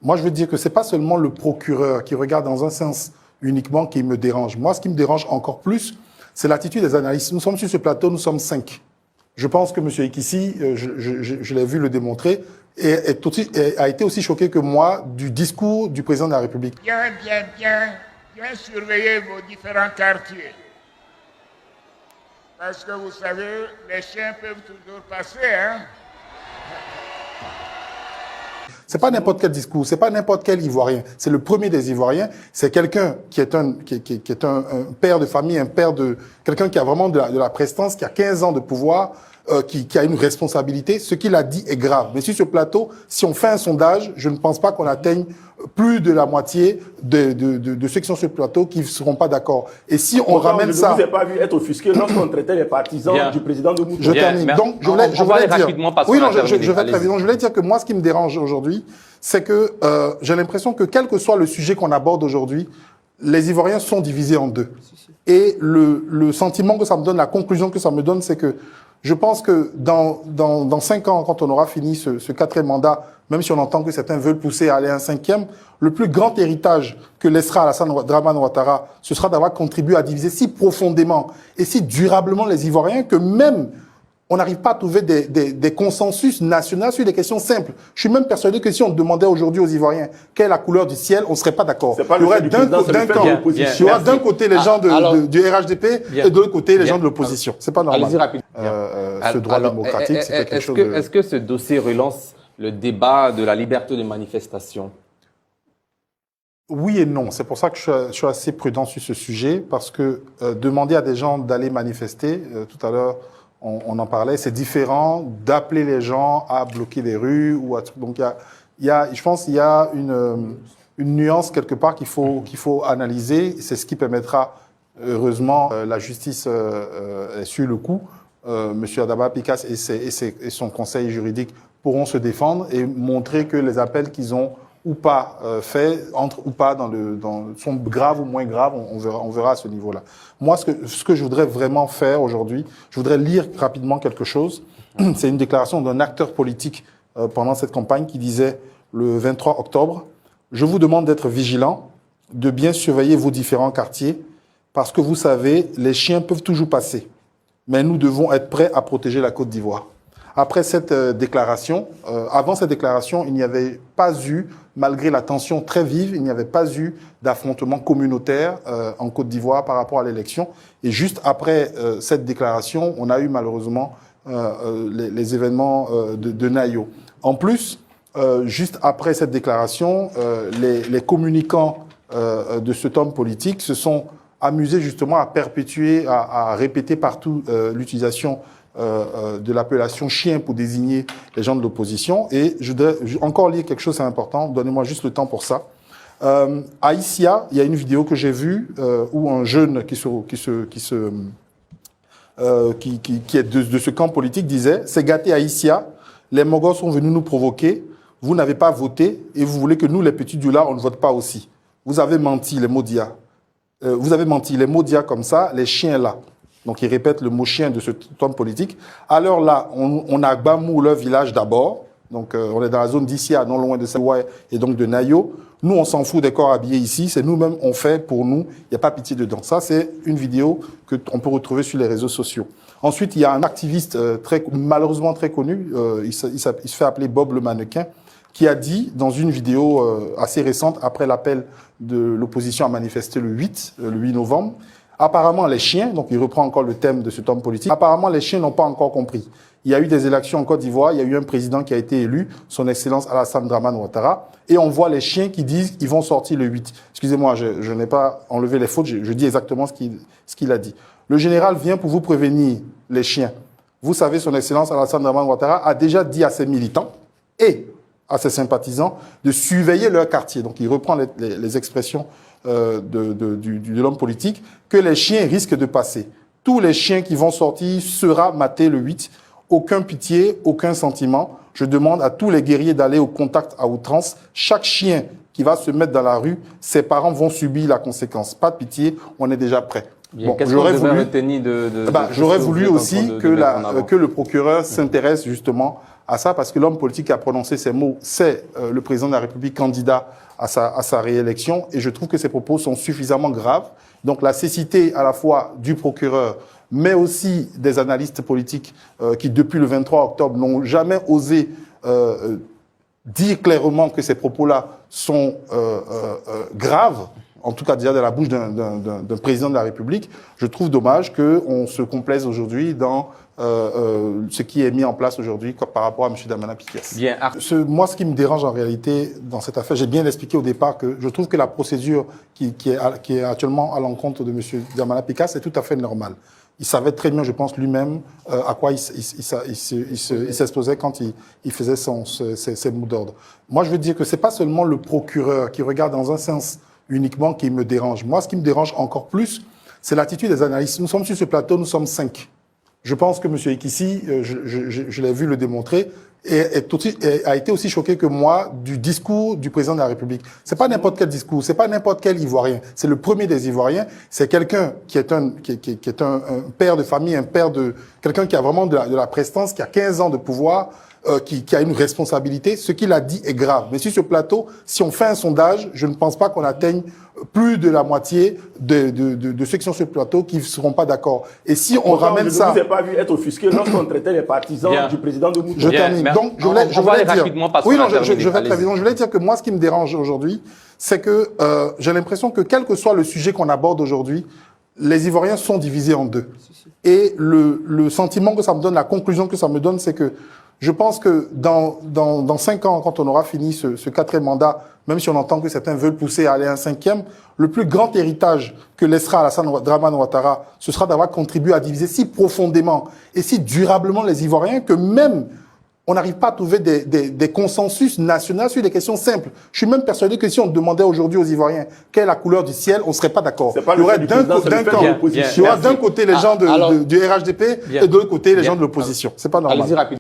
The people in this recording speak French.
Moi, je veux dire que ce n'est pas seulement le procureur qui regarde dans un sens uniquement qui me dérange. Moi, ce qui me dérange encore plus, c'est l'attitude des analystes. Nous sommes sur ce plateau, nous sommes 5. Je pense que M. Ekissi, je l'ai vu le démontrer, a été aussi choqué que moi du discours du président de la République. Bien surveiller vos différents quartiers. Parce que vous savez, les chiens peuvent toujours passer, hein. C'est pas n'importe quel discours, c'est pas n'importe quel Ivoirien. C'est le premier des Ivoiriens. C'est quelqu'un qui est un père de famille, quelqu'un qui a vraiment de la prestance, qui a 15 ans de pouvoir, qui a une responsabilité. Ce qu'il a dit est grave. Mais sur ce plateau, si on fait un sondage, je ne pense pas qu'on atteigne plus de la moitié de ceux qui sont sur le plateau qui ne seront pas d'accord. Et si on ramène ça... Je ne vous ai pas vu être offusqué lorsqu'on traitait les partisans du président de Moutou. Je termine. Donc, je voulais dire que moi, ce qui me dérange aujourd'hui, c'est que j'ai l'impression que quel que soit le sujet qu'on aborde aujourd'hui, les Ivoiriens sont divisés en deux. Et le sentiment que ça me donne, la conclusion que ça me donne, c'est que je pense que dans 5 ans, quand on aura fini ce 4e mandat, même si on entend que certains veulent pousser à aller à un 5e, le plus grand héritage que laissera Alassane Dramane Ouattara, ce sera d'avoir contribué à diviser si profondément et si durablement les Ivoiriens que même on n'arrive pas à trouver des consensus nationaux sur des questions simples. Je suis même persuadé que si on demandait aujourd'hui aux Ivoiriens quelle est la couleur du ciel, on ne serait pas d'accord. Il y aurait d'un côté les gens du RHDP et de l'autre côté les gens de l'opposition. C'est pas normal. Ce droit démocratique, c'est quelque chose de... Est-ce que ce dossier relance le débat de la liberté de manifestation? Oui et non. C'est pour ça que je suis assez prudent sur ce sujet, parce que demander à des gens d'aller manifester, tout à l'heure, on en parlait, c'est différent d'appeler les gens à bloquer les rues ou à... Donc, je pense qu'il y a une nuance quelque part qu'il faut analyser. C'est ce qui permettra, heureusement, la justice est sur le coup. Monsieur Adama Pikas et son conseil juridique pourront se défendre et montrer que les appels qu'ils ont ou pas faits entrent ou pas sont graves ou moins graves. On verra à ce niveau-là. Moi, ce que je voudrais vraiment faire aujourd'hui, je voudrais lire rapidement quelque chose. C'est une déclaration d'un acteur politique pendant cette campagne qui disait le 23 octobre, « Je vous demande d'être vigilant, de bien surveiller vos différents quartiers, parce que vous savez, les chiens peuvent toujours passer. Mais nous devons être prêts à protéger la Côte d'Ivoire. » Après cette déclaration, avant cette déclaration, il n'y avait pas eu, malgré la tension très vive, il n'y avait pas eu d'affrontement communautaire en Côte d'Ivoire par rapport à l'élection. Et juste après cette déclaration, on a eu malheureusement les événements de Nayo. En plus, juste après cette déclaration, les communicants de cet homme politique se sont amusés justement à perpétuer, à répéter partout l'utilisation de l'appellation chien pour désigner les gens de l'opposition. Et je voudrais encore lire quelque chose, c'est important, donnez-moi juste le temps pour ça. À Issia, il y a une vidéo que j'ai vue où un jeune qui est de ce camp politique disait « C'est gâté à Issia, les Mogos sont venus nous provoquer, vous n'avez pas voté et vous voulez que nous, les petits du là, on ne vote pas aussi. Vous avez menti, les Maudia. Vous avez menti, les Maudia comme ça, les chiens là. » Donc, il répète le mot chien de ce homme politique. Alors là, on a Gbamou, leur village d'abord. Donc, on est dans la zone d'Issia, non loin de Saouai et donc de Nayo. Nous, on s'en fout des corps habillés ici. C'est nous-mêmes, on fait pour nous. Il n'y a pas pitié dedans. Ça, c'est une vidéo qu'on peut retrouver sur les réseaux sociaux. Ensuite, il y a un activiste malheureusement très connu. Il se fait appeler Bob le mannequin, qui a dit dans une vidéo assez récente, après l'appel de l'opposition à manifester le 8 novembre, apparemment, les chiens, donc il reprend encore le thème de cet homme politique, apparemment, les chiens n'ont pas encore compris. Il y a eu des élections en Côte d'Ivoire, il y a eu un président qui a été élu, son Excellence Alassane Dramane Ouattara, et on voit les chiens qui disent qu'ils vont sortir le 8. Excusez-moi, je n'ai pas enlevé les fautes, je dis exactement ce qu'il a dit. Le général vient pour vous prévenir, les chiens. Vous savez, son Excellence Alassane Dramane Ouattara a déjà dit à ses militants et à ses sympathisants de surveiller leur quartier. Donc il reprend les expressions de l'homme politique, que les chiens risquent de passer. Tous les chiens qui vont sortir sera maté le 8. Aucun pitié, aucun sentiment. Je demande à tous les guerriers d'aller au contact à outrance. Chaque chien qui va se mettre dans la rue, ses parents vont subir la conséquence. Pas de pitié, on est déjà prêt. Bon, j'aurais voulu aussi que le procureur s'intéresse justement à ça, parce que l'homme politique qui a prononcé ces mots, c'est le président de la République candidat à sa réélection, et je trouve que ces propos sont suffisamment graves. Donc la cécité à la fois du procureur, mais aussi des analystes politiques qui, depuis le 23 octobre, n'ont jamais osé dire clairement que ces propos-là sont graves, en tout cas déjà de la bouche d'un président de la République. Je trouve dommage qu'on se complaise aujourd'hui dans ce qui est mis en place aujourd'hui par rapport à M. Damana Piquesse. Bien. Moi, ce qui me dérange en réalité dans cette affaire, j'ai bien expliqué au départ que je trouve que la procédure qui est actuellement à l'encontre de M. Damana Piquesse est tout à fait normale. Il savait très bien, je pense, lui-même à quoi il s'exposait quand il faisait ses mots d'ordre. Moi, je veux dire que c'est pas seulement le procureur qui regarde dans un sens uniquement qui me dérange. Moi, ce qui me dérange encore plus, c'est l'attitude des analystes. Nous sommes sur ce plateau, nous sommes 5. Je pense que M. Ekissi, je l'ai vu le démontrer, a été aussi choqué que moi du discours du président de la République. C'est pas n'importe quel discours, c'est pas n'importe quel Ivoirien. C'est le premier des Ivoiriens. C'est quelqu'un qui est un père de famille, quelqu'un qui a vraiment de la prestance, qui a 15 ans de pouvoir, qui a une responsabilité. Ce qu'il a dit est grave. Mais sur ce plateau, si on fait un sondage, je ne pense pas qu'on atteigne plus de la moitié de ceux qui sont sur ce plateau qui ne seront pas d'accord. Et si on ramène ça... Je ne vous ai pas vu être offusqué lorsqu'on traitait les partisans du président de Moutou. Je termine. Donc, je voulais dire... Oui, non, je vais très vite. Je voulais dire que moi, ce qui me dérange aujourd'hui, c'est que j'ai l'impression que quel que soit le sujet qu'on aborde aujourd'hui, les Ivoiriens sont divisés en deux. Et le sentiment que ça me donne, la conclusion que ça me donne, c'est que je pense que dans 5 ans, quand on aura fini ce 4e mandat, même si on entend que certains veulent pousser à aller à un 5e, le plus grand héritage que laissera Alassane Dramane Ouattara, ce sera d'avoir contribué à diviser si profondément et si durablement les Ivoiriens que même on n'arrive pas à trouver des consensus nationaux sur des questions simples. Je suis même persuadé que si on demandait aujourd'hui aux Ivoiriens quelle est la couleur du ciel, on ne serait pas d'accord. Il y aurait d'un côté les gens du RHDP et de l'autre côté les gens de l'opposition. C'est pas normal. Allez-y rapidement.